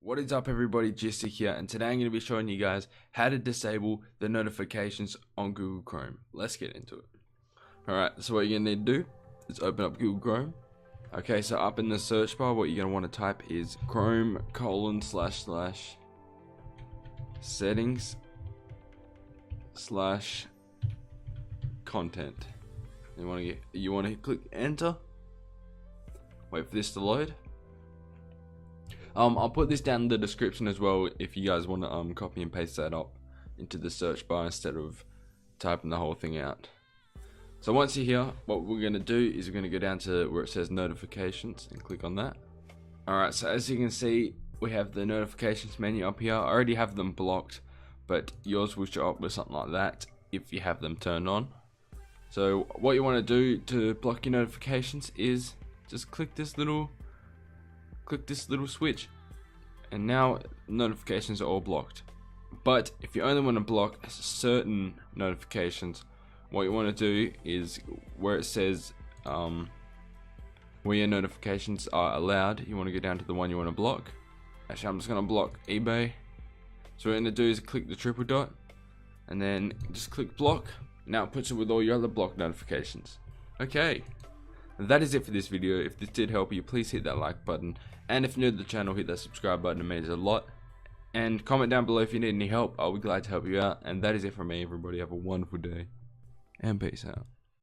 What is up everybody, Gistic here, and today I'm going to be showing you guys how to disable the notifications on Google Chrome. Let's get into it. Alright, so what you're going to need to do is open up Google Chrome. Okay, so up in the search bar, what you're going to want to type is chrome://settings/content. You want to click enter. Wait for this to load. I'll put this down in the description as well if you guys want to copy and paste that up into the search bar instead of typing the whole thing out. So once you're here, what we're going to do is we're going to go down to where it says notifications and click on that. Alright, so as you can see, we have the notifications menu up here. I already have them blocked, but yours will show up with something like that if you have them turned on. So what you want to do to block your notifications is just click this little switch, and now notifications are all blocked. But if you only want to block certain notifications, what you want to do is where it says where your notifications are allowed, you want to go down to the one you want to block. Actually, I'm just going to block eBay. So what you're going to do is click the triple dot and then just click block. Now it puts it with all your other block notifications. Okay, that is it for this video. If this did help you, please hit that like button, and if you're new to the channel, hit that subscribe button. It means a lot. And comment down below if you need any help. I'll be glad to help you out. And that is it from me, everybody. Have a wonderful day and peace out.